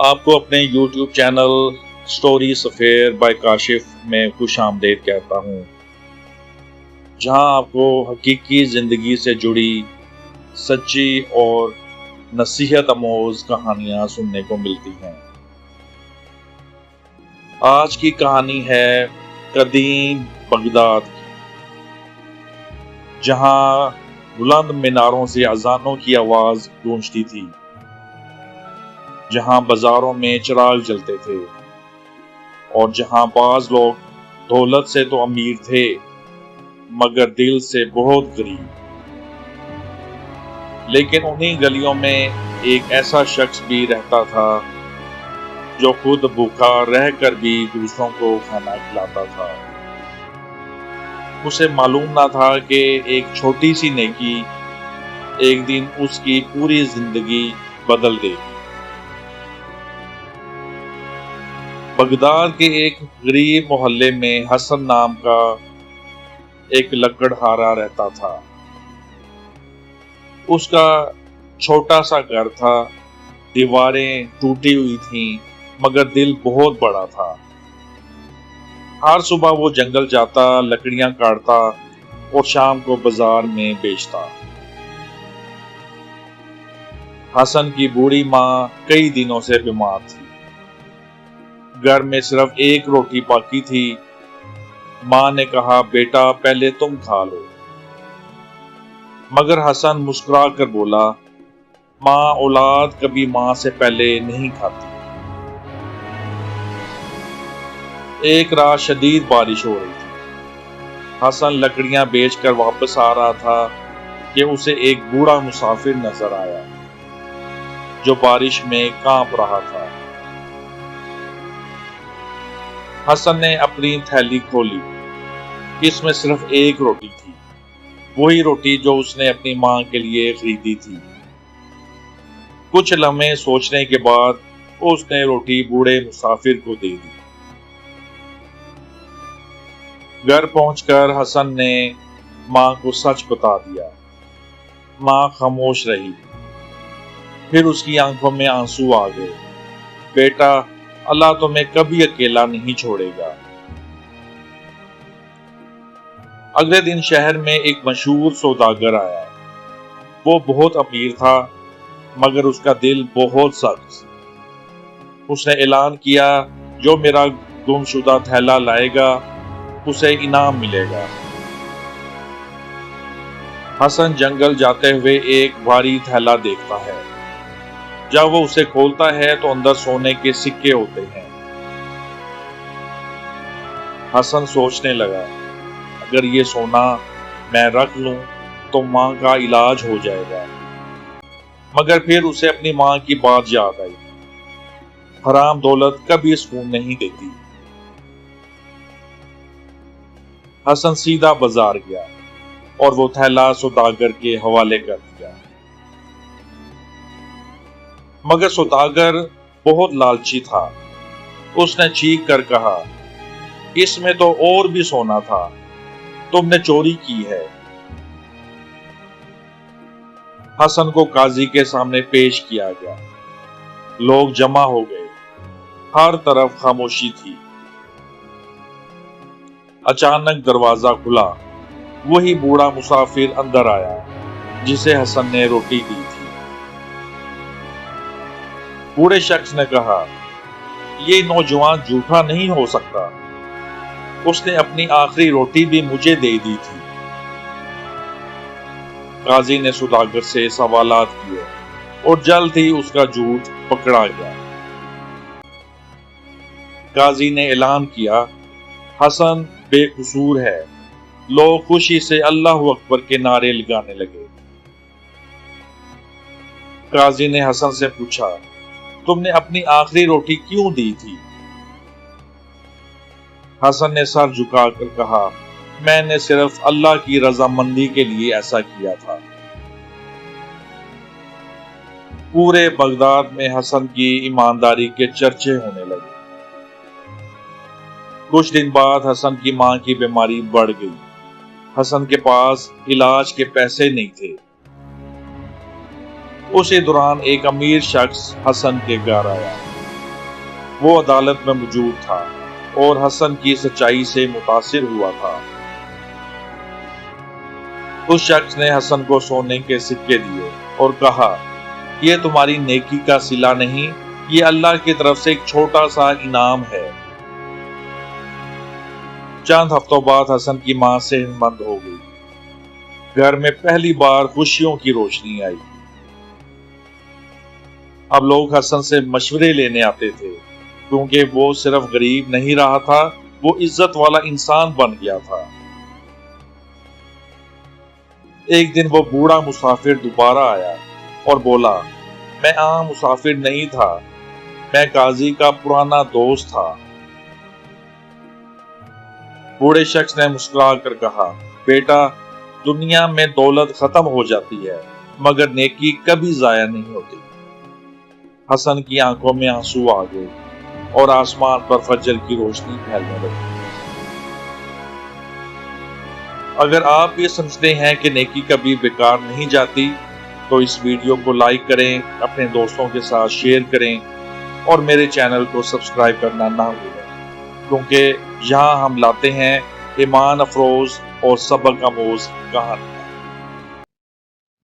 آپ کو اپنے یوٹیوب چینل سٹوری سفیر بائی کاشف میں خوش آمدید کہتا ہوں، جہاں آپ کو حقیقی زندگی سے جڑی سچی اور نصیحت آموز کہانیاں سننے کو ملتی ہیں۔ آج کی کہانی ہے قدیم بغداد کی، جہاں بلند میناروں سے اذانوں کی آواز گونجتی تھی، جہاں بازاروں میں چراغ جلتے تھے، اور جہاں بعض لوگ دولت سے تو امیر تھے مگر دل سے بہت غریب۔ لیکن انہی گلیوں میں ایک ایسا شخص بھی رہتا تھا جو خود بھوکا رہ کر بھی دوسروں کو کھانا کھلاتا تھا۔ اسے معلوم نہ تھا کہ ایک چھوٹی سی نیکی ایک دن اس کی پوری زندگی بدل دے گی۔ بغداد کے ایک غریب محلے میں حسن نام کا ایک لکڑہارا رہتا تھا۔ اس کا چھوٹا سا گھر تھا، دیواریں ٹوٹی ہوئی تھیں مگر دل بہت بڑا تھا۔ ہر صبح وہ جنگل جاتا، لکڑیاں کاٹتا اور شام کو بازار میں بیچتا۔ حسن کی بوڑھی ماں کئی دنوں سے بیمار تھی۔ گھر میں صرف ایک روٹی باقی تھی۔ ماں نے کہا، بیٹا پہلے تم کھا لو۔ مگر حسن مسکرا کر بولا، ماں، اولاد کبھی ماں سے پہلے نہیں کھاتی۔ ایک رات شدید بارش ہو رہی تھی۔ حسن لکڑیاں بیچ کر واپس آ رہا تھا کہ اسے ایک بوڑھا مسافر نظر آیا جو بارش میں کانپ رہا تھا۔ حسن نے اپنی تھیلی کھولی، اس میں صرف ایک روٹی تھی، وہی روٹی جو اس نے اپنی ماں کے لیے خریدی تھی۔ کچھ لمحے سوچنے کے بعد اس نے روٹی بوڑھے مسافر کو دے دی۔ گھر پہنچ کر حسن نے ماں کو سچ بتا دیا۔ ماں خاموش رہی، پھر اس کی آنکھوں میں آنسو آ گئے۔ بیٹا، اللہ تمہیں کبھی اکیلا نہیں چھوڑے گا۔ اگلے دن شہر میں ایک مشہور سوداگر آیا۔ وہ بہت امیر تھا مگر اس کا دل بہت سخت۔ اس نے اعلان کیا، جو میرا گم شدہ تھیلا لائے گا اسے انعام ملے گا۔ حسن جنگل جاتے ہوئے ایک بھاری تھیلا دیکھتا ہے۔ جب وہ اسے کھولتا ہے تو اندر سونے کے سکے ہوتے ہیں۔ حسن سوچنے لگا، اگر یہ سونا میں رکھ لوں تو ماں کا علاج ہو جائے گا۔ مگر پھر اسے اپنی ماں کی بات یاد آئی، حرام دولت کبھی سکون نہیں دیتی۔ حسن سیدھا بازار گیا اور وہ تھیلا سوداگر کے حوالے کر دیا۔ مگر سوداگر بہت لالچی تھا۔ اس نے چیخ کر کہا، اس میں تو اور بھی سونا تھا، تم نے چوری کی ہے۔ حسن کو قاضی کے سامنے پیش کیا گیا۔ لوگ جمع ہو گئے، ہر طرف خاموشی تھی۔ اچانک دروازہ کھلا، وہی بوڑھا مسافر اندر آیا جسے حسن نے روٹی دی تھی۔ بوڑھے شخص نے کہا، یہ نوجوان جھوٹا نہیں ہو سکتا، اس نے اپنی آخری روٹی بھی مجھے دے دی تھی۔ قاضی نے سوداگر سے سوالات کیے اور جلد ہی اس کا جھوٹ پکڑا گیا۔ قاضی نے اعلان کیا، حسن بے قصور ہے۔ لوگ خوشی سے اللہ اکبر کے نعرے لگانے لگے۔ قاضی نے حسن سے پوچھا، تم نے اپنی آخری روٹی کیوں دی تھی؟ حسن نے سر جھکا کر کہا، میں نے صرف اللہ کی رضامندی کے لیے ایسا کیا تھا۔ پورے بغداد میں حسن کی ایمانداری کے چرچے ہونے لگے۔ کچھ دن بعد حسن کی ماں کی بیماری بڑھ گئی۔ حسن کے پاس علاج کے پیسے نہیں تھے۔ اسی دوران ایک امیر شخص حسن کے گھر آیا۔ وہ عدالت میں موجود تھا اور حسن کی سچائی سے متاثر ہوا تھا۔ اس شخص نے حسن کو سونے کے سکے دیے اور کہا، یہ تمہاری نیکی کا صلہ نہیں، یہ اللہ کی طرف سے ایک چھوٹا سا انعام ہے۔ چند ہفتوں بعد حسن کی ماں صحت مند ہو گئی۔ گھر میں پہلی بار خوشیوں کی روشنی آئی۔ اب لوگ حسن سے مشورے لینے آتے تھے، کیونکہ وہ صرف غریب نہیں رہا تھا، وہ عزت والا انسان بن گیا تھا۔ ایک دن وہ بوڑھا مسافر دوبارہ آیا اور بولا، میں عام مسافر نہیں تھا، میں قاضی کا پرانا دوست تھا۔ بوڑھے شخص نے مسکرا کر کہا، بیٹا، دنیا میں دولت ختم ہو جاتی ہے مگر نیکی کبھی ضائع نہیں ہوتی۔ حسن کی آنکھوں میں آنسو آ گئے اور آسمان پر فجر کی روشنی پھیلنے لگی۔ اگر آپ یہ سمجھتے ہیں کہ نیکی کبھی بیکار نہیں جاتی تو اس ویڈیو کو لائک کریں، اپنے دوستوں کے ساتھ شیئر کریں اور میرے چینل کو سبسکرائب کرنا نہ بھولیں، کیونکہ یہاں ہم لاتے ہیں ایمان افروز اور سبق آموز کہانی۔